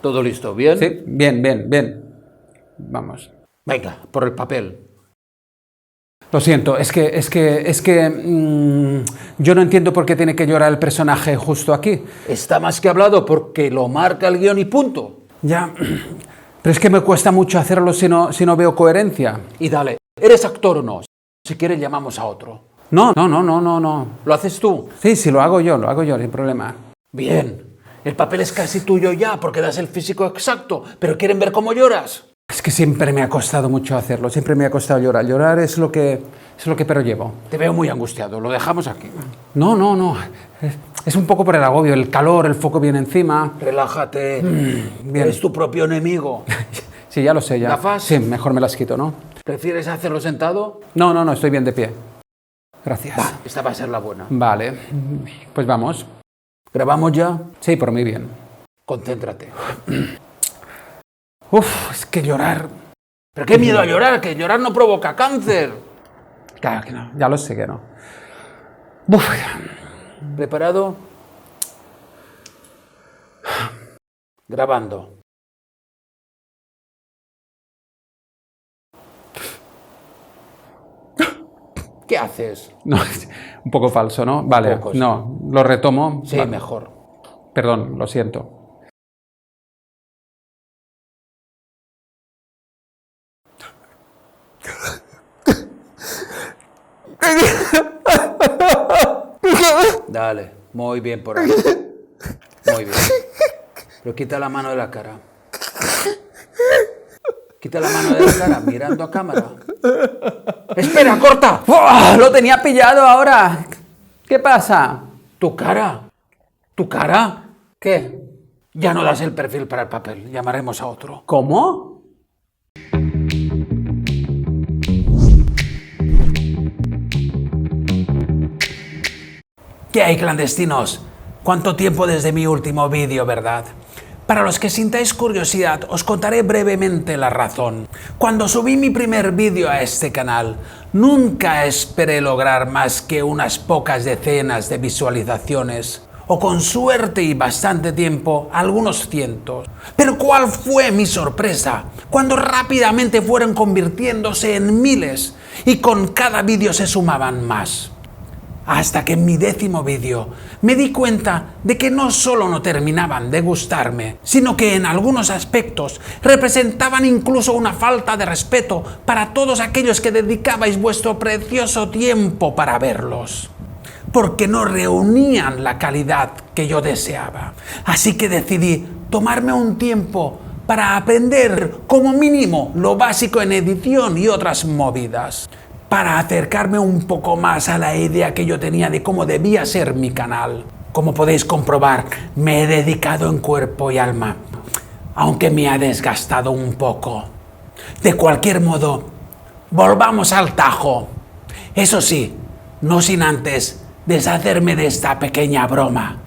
¿Todo listo? ¿Bien? Sí, bien, bien, bien. Vamos. Venga, por el papel. Lo siento, es que yo no entiendo por qué tiene que llorar el personaje justo aquí. Está más que hablado porque lo marca el guión y punto. Ya, pero es que me cuesta mucho hacerlo si no veo coherencia. Y dale, ¿eres actor o no? Si quieres llamamos a otro. No. ¿Lo haces tú? Sí, lo hago yo, sin problema. Bien. El papel es casi tuyo ya porque das el físico exacto, pero quieren ver cómo lloras. Es que siempre me ha costado mucho hacerlo, siempre me ha costado llorar. Llorar es lo que pero llevo. Te veo muy angustiado, lo dejamos aquí. No. Es un poco por el agobio, el calor, el foco viene encima. Relájate. Bien. Eres tu propio enemigo. Sí, ya lo sé, ya. ¿Gafas? Sí, mejor me las quito, ¿no? ¿Prefieres hacerlo sentado? No, estoy bien de pie. Gracias. Va, esta va a ser la buena. Vale, pues vamos. ¿Grabamos ya? Sí, por mí bien. Concéntrate. Uf, es que llorar... ¿Pero qué miedo a llorar? Que llorar no provoca cáncer. Claro que no, ya lo sé que no. Uf. ¿Preparado? Grabando. ¿Qué haces? No, es un poco falso, ¿no? Vale, Un poco, sí. no, lo retomo. Sí, Vale. mejor. Perdón, lo siento. Dale, muy bien por ahí. Muy bien. Pero quita la mano de la cara. Quita la mano de la cara, mirando a cámara. ¡Espera, corta! ¡Oh, lo tenía pillado ahora! ¿Qué pasa? ¿Tu cara? ¿Tu cara? ¿Qué? Ya no das el perfil para el papel, llamaremos a otro. ¿Cómo? ¿Qué hay, clandestinos? ¿Cuánto tiempo desde mi último vídeo, verdad? Para los que sintáis curiosidad, os contaré brevemente la razón. Cuando subí mi primer vídeo a este canal, nunca esperé lograr más que unas pocas decenas de visualizaciones, o con suerte y bastante tiempo, algunos cientos. Pero ¿cuál fue mi sorpresa? Cuando rápidamente fueron convirtiéndose en miles, y con cada vídeo se sumaban más. Hasta que en mi 10º vídeo me di cuenta de que no solo no terminaban de gustarme, sino que en algunos aspectos representaban incluso una falta de respeto para todos aquellos que dedicabais vuestro precioso tiempo para verlos, porque no reunían la calidad que yo deseaba. Así que decidí tomarme un tiempo para aprender como mínimo lo básico en edición y otras movidas, para acercarme un poco más a la idea que yo tenía de cómo debía ser mi canal. Como podéis comprobar, me he dedicado en cuerpo y alma, aunque me ha desgastado un poco. De cualquier modo, volvamos al tajo. Eso sí, no sin antes deshacerme de esta pequeña broma.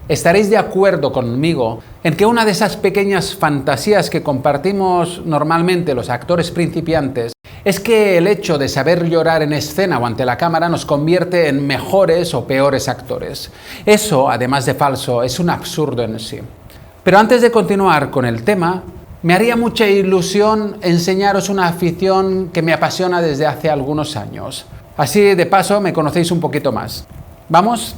Estaréis de acuerdo conmigo en que una de esas pequeñas fantasías que compartimos normalmente los actores principiantes es que el hecho de saber llorar en escena o ante la cámara nos convierte en mejores o peores actores. Eso, además de falso, es un absurdo en sí. Pero antes de continuar con el tema, me haría mucha ilusión enseñaros una afición que me apasiona desde hace algunos años. Así, de paso, me conocéis un poquito más. ¿Vamos?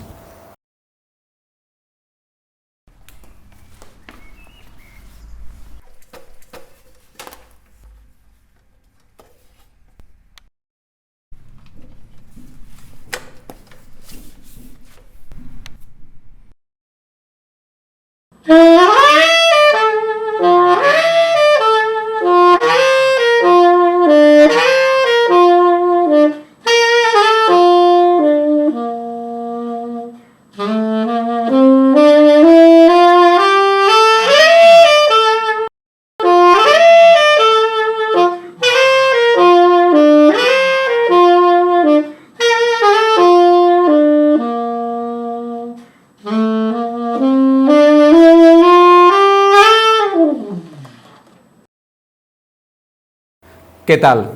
¿Qué tal?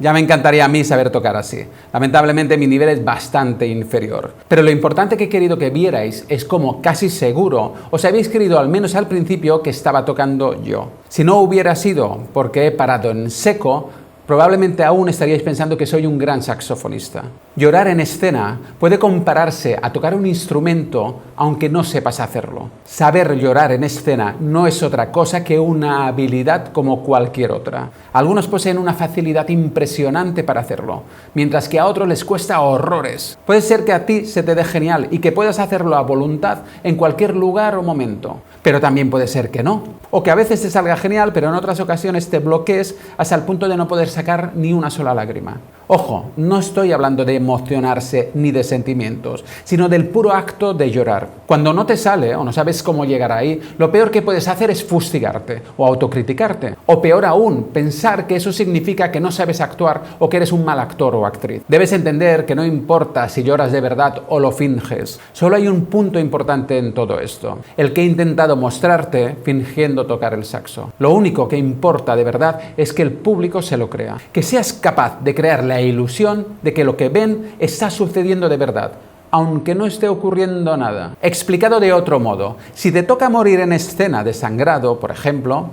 Ya me encantaría a mí saber tocar así. Lamentablemente mi nivel es bastante inferior. Pero lo importante que he querido que vierais es como casi seguro os habéis creído al menos al principio que estaba tocando yo. Si no hubiera sido porque he parado en seco, probablemente aún estaríais pensando que soy un gran saxofonista. Llorar en escena puede compararse a tocar un instrumento aunque no sepas hacerlo. Saber llorar en escena no es otra cosa que una habilidad como cualquier otra. Algunos poseen una facilidad impresionante para hacerlo, mientras que a otros les cuesta horrores. Puede ser que a ti se te dé genial y que puedas hacerlo a voluntad en cualquier lugar o momento, pero también puede ser que no. O que a veces te salga genial, pero en otras ocasiones te bloquees hasta el punto de no poder sacar ni una sola lágrima. Ojo, no estoy hablando de emocionarse ni de sentimientos, sino del puro acto de llorar. Cuando no te sale o no sabes cómo llegar ahí, lo peor que puedes hacer es fustigarte o autocriticarte. O peor aún, pensar que eso significa que no sabes actuar o que eres un mal actor o actriz. Debes entender que no importa si lloras de verdad o lo finges. Solo hay un punto importante en todo esto, el que he intentado mostrarte fingiendo tocar el saxo. Lo único que importa de verdad es que el público se lo crea, que seas capaz de crear la ilusión de que lo que ven está sucediendo de verdad, aunque no esté ocurriendo nada. Explicado de otro modo, si te toca morir en escena desangrado, por ejemplo,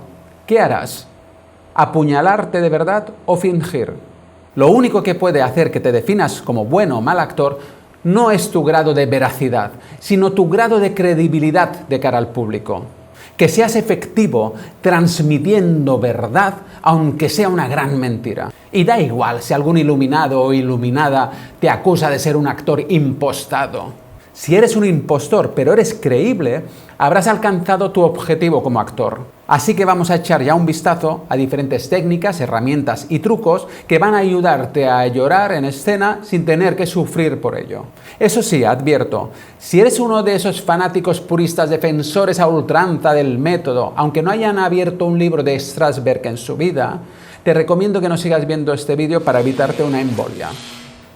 ¿qué harás? ¿Apuñalarte de verdad o fingir? Lo único que puede hacer que te definas como bueno o mal actor no es tu grado de veracidad, sino tu grado de credibilidad de cara al público. Que seas efectivo transmitiendo verdad, aunque sea una gran mentira. Y da igual si algún iluminado o iluminada te acusa de ser un actor impostado. Si eres un impostor, pero eres creíble, habrás alcanzado tu objetivo como actor. Así que vamos a echar ya un vistazo a diferentes técnicas, herramientas y trucos que van a ayudarte a llorar en escena sin tener que sufrir por ello. Eso sí, advierto, si eres uno de esos fanáticos puristas defensores a ultranza del método, aunque no hayan abierto un libro de Strasberg en su vida, te recomiendo que no sigas viendo este vídeo para evitarte una embolia.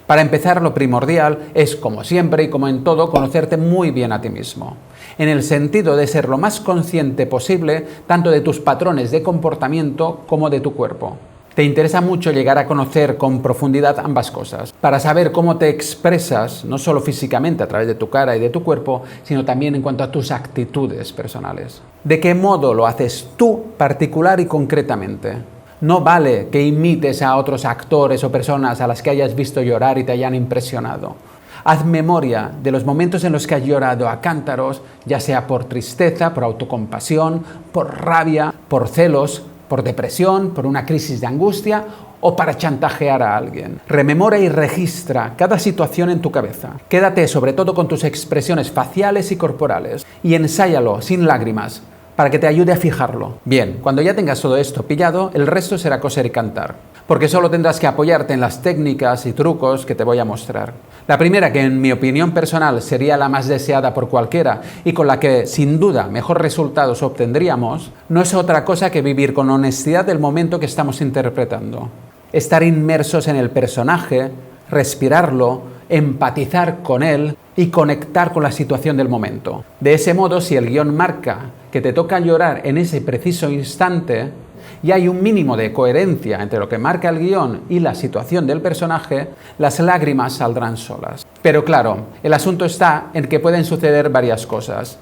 Para empezar, lo primordial es, como siempre y como en todo, conocerte muy bien a ti mismo, en el sentido de ser lo más consciente posible tanto de tus patrones de comportamiento como de tu cuerpo. Te interesa mucho llegar a conocer con profundidad ambas cosas, para saber cómo te expresas, no solo físicamente a través de tu cara y de tu cuerpo, sino también en cuanto a tus actitudes personales. ¿De qué modo lo haces tú particular y concretamente? No vale que imites a otros actores o personas a las que hayas visto llorar y te hayan impresionado. Haz memoria de los momentos en los que has llorado a cántaros, ya sea por tristeza, por autocompasión, por rabia, por celos, por depresión, por una crisis de angustia o para chantajear a alguien. Rememora y registra cada situación en tu cabeza. Quédate sobre todo con tus expresiones faciales y corporales y ensáyalo sin lágrimas, para que te ayude a fijarlo. Bien, cuando ya tengas todo esto pillado, el resto será coser y cantar, porque solo tendrás que apoyarte en las técnicas y trucos que te voy a mostrar. La primera, que en mi opinión personal sería la más deseada por cualquiera y con la que sin duda mejor resultados obtendríamos, no es otra cosa que vivir con honestidad el momento que estamos interpretando. Estar inmersos en el personaje, respirarlo, empatizar con él y conectar con la situación del momento. De ese modo, si el guión marca que te toca llorar en ese preciso instante y hay un mínimo de coherencia entre lo que marca el guión y la situación del personaje, las lágrimas saldrán solas. Pero claro, el asunto está en que pueden suceder varias cosas.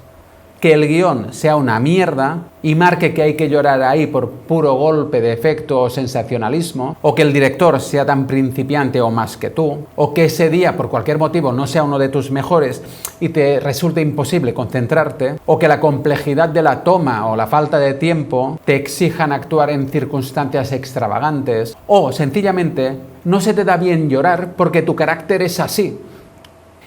Que el guión sea una mierda y marque que hay que llorar ahí por puro golpe de efecto o sensacionalismo, o que el director sea tan principiante o más que tú, o que ese día por cualquier motivo no sea uno de tus mejores y te resulte imposible concentrarte, o que la complejidad de la toma o la falta de tiempo te exijan actuar en circunstancias extravagantes, o sencillamente no se te da bien llorar porque tu carácter es así.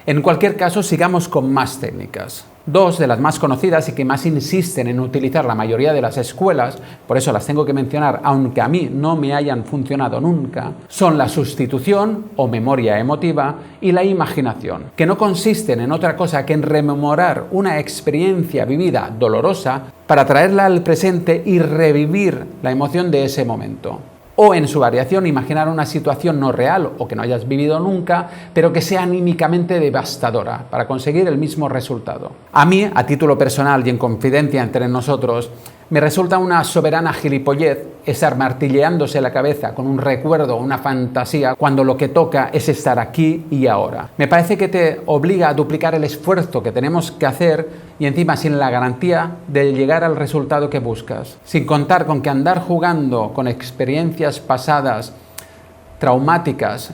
En cualquier caso, sigamos con más técnicas. Dos de las más conocidas y que más insisten en utilizar la mayoría de las escuelas, por eso las tengo que mencionar, aunque a mí no me hayan funcionado nunca, son la sustitución o memoria emotiva y la imaginación, que no consisten en otra cosa que en rememorar una experiencia vivida dolorosa para traerla al presente y revivir la emoción de ese momento. O en su variación, imaginar una situación no real o que no hayas vivido nunca, pero que sea anímicamente devastadora para conseguir el mismo resultado. A mí, a título personal y en confidencia entre nosotros, Me resulta una soberana gilipollez estar martilleándose la cabeza con un recuerdo, una fantasía, cuando lo que toca es estar aquí y ahora. Me parece que te obliga a duplicar el esfuerzo que tenemos que hacer y encima sin la garantía de llegar al resultado que buscas. Sin contar con que andar jugando con experiencias pasadas traumáticas,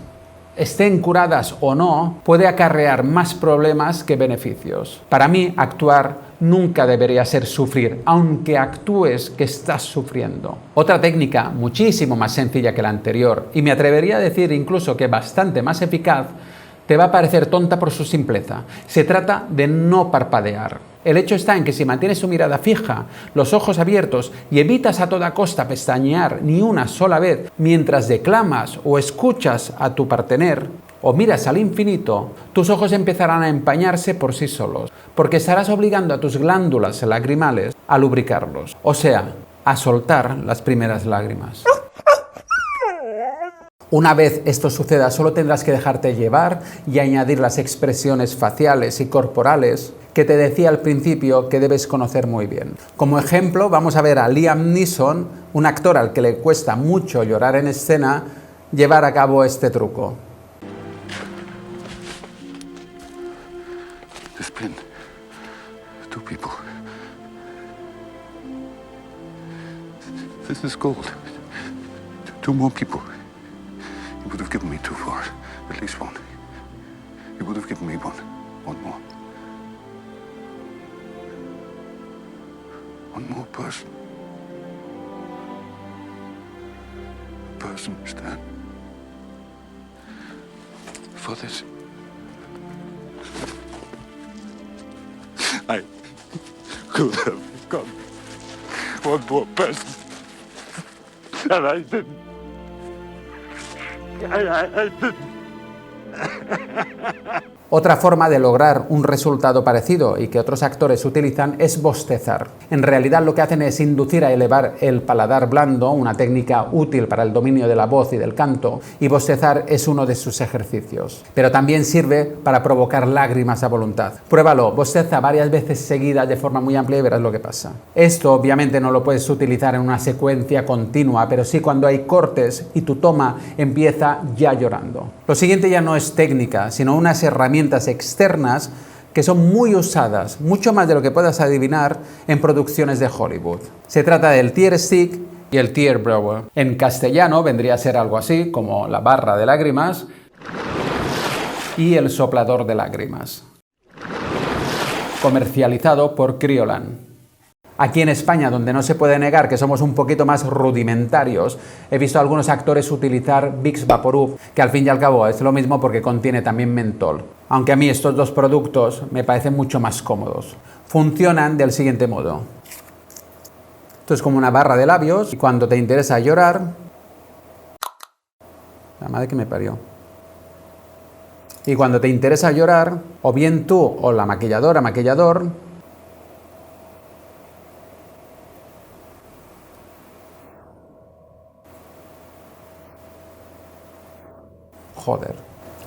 estén curadas o no, puede acarrear más problemas que beneficios. Para mí, actuar nunca debería ser sufrir, aunque actúes que estás sufriendo. Otra técnica muchísimo más sencilla que la anterior, y me atrevería a decir incluso que bastante más eficaz, te va a parecer tonta por su simpleza. Se trata de no parpadear. El hecho está en que si mantienes tu mirada fija, los ojos abiertos y evitas a toda costa pestañear ni una sola vez mientras declamas o escuchas a tu partener o miras al infinito, tus ojos empezarán a empañarse por sí solos, porque estarás obligando a tus glándulas lagrimales a lubricarlos, o sea, a soltar las primeras lágrimas. Una vez esto suceda, solo tendrás que dejarte llevar y añadir las expresiones faciales y corporales que te decía al principio que debes conocer muy bien. Como ejemplo, vamos a ver a Liam Neeson, un actor al que le cuesta mucho llorar en escena, llevar a cabo este truco. There's been 2 people. This is gold. 2 more people. You would have given me 2 for it. At least 1. You would have given me 1. 1 more. 1 more person. A person, Stan. For this. I could have got 1 more person. And I didn't. I didn't. Otra forma de lograr un resultado parecido y que otros actores utilizan es bostezar. En realidad lo que hacen es inducir a elevar el paladar blando, una técnica útil para el dominio de la voz y del canto, y bostezar es uno de sus ejercicios. Pero también sirve para provocar lágrimas a voluntad. Pruébalo, bosteza varias veces seguidas de forma muy amplia y verás lo que pasa. Esto obviamente no lo puedes utilizar en una secuencia continua, pero sí cuando hay cortes y tu toma empieza ya llorando. Lo siguiente ya no es técnica, sino unas herramientas externas que son muy usadas, mucho más de lo que puedas adivinar en producciones de Hollywood. Se trata del tear stick y el tear blower. En castellano vendría a ser algo así como la barra de lágrimas y el soplador de lágrimas. Comercializado por Kryolan. Aquí en España, donde no se puede negar que somos un poquito más rudimentarios, he visto a algunos actores utilizar Vicks Vaporub, que al fin y al cabo es lo mismo porque contiene también mentol. Aunque a mí estos 2 productos me parecen mucho más cómodos. Funcionan del siguiente modo. Esto es como una barra de labios y cuando te interesa llorar... La madre que me parió. Y cuando te interesa llorar, o bien tú o la maquilladora, maquillador... Joder.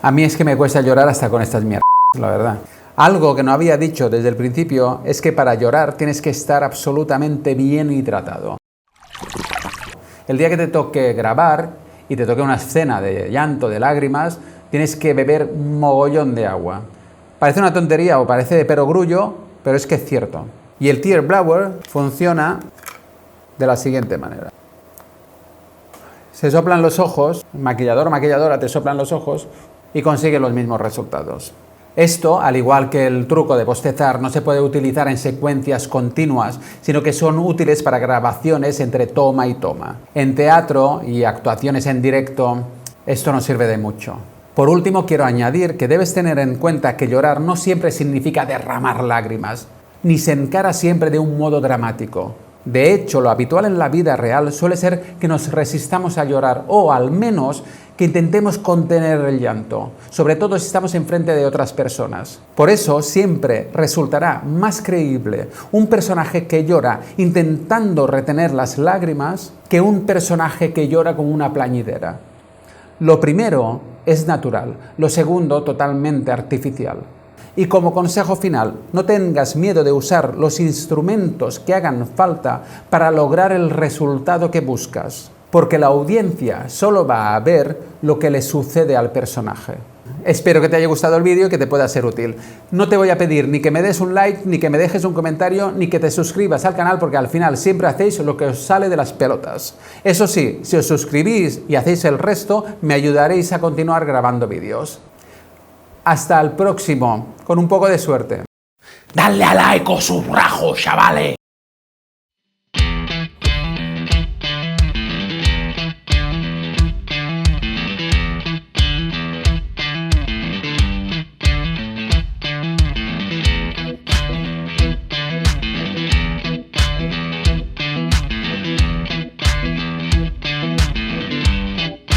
A mí es que me cuesta llorar hasta con estas mierdas, la verdad. Algo que no había dicho desde el principio es que para llorar tienes que estar absolutamente bien hidratado. El día que te toque grabar y te toque una escena de llanto, de lágrimas, tienes que beber un mogollón de agua. Parece una tontería o parece de perogrullo, pero es que es cierto. Y el tear blower funciona de la siguiente manera. Se soplan los ojos, maquillador o maquilladora te soplan los ojos y consigue los mismos resultados. Esto, al igual que el truco de bostezar, no se puede utilizar en secuencias continuas, sino que son útiles para grabaciones entre toma y toma. En teatro y actuaciones en directo, esto no sirve de mucho. Por último, quiero añadir que debes tener en cuenta que llorar no siempre significa derramar lágrimas, ni se encara siempre de un modo dramático. De hecho, lo habitual en la vida real suele ser que nos resistamos a llorar o al menos que intentemos contener el llanto, sobre todo si estamos enfrente de otras personas. Por eso siempre resultará más creíble un personaje que llora intentando retener las lágrimas que un personaje que llora como una plañidera. Lo primero es natural, lo segundo totalmente artificial. Y como consejo final, no tengas miedo de usar los instrumentos que hagan falta para lograr el resultado que buscas, porque la audiencia solo va a ver lo que le sucede al personaje. Espero que te haya gustado el vídeo y que te pueda ser útil. No te voy a pedir ni que me des un like, ni que me dejes un comentario, ni que te suscribas al canal, porque al final siempre hacéis lo que os sale de las pelotas. Eso sí, si os suscribís y hacéis el resto, me ayudaréis a continuar grabando vídeos. Hasta el próximo, con un poco de suerte. Dale a like o subrajo, chavales.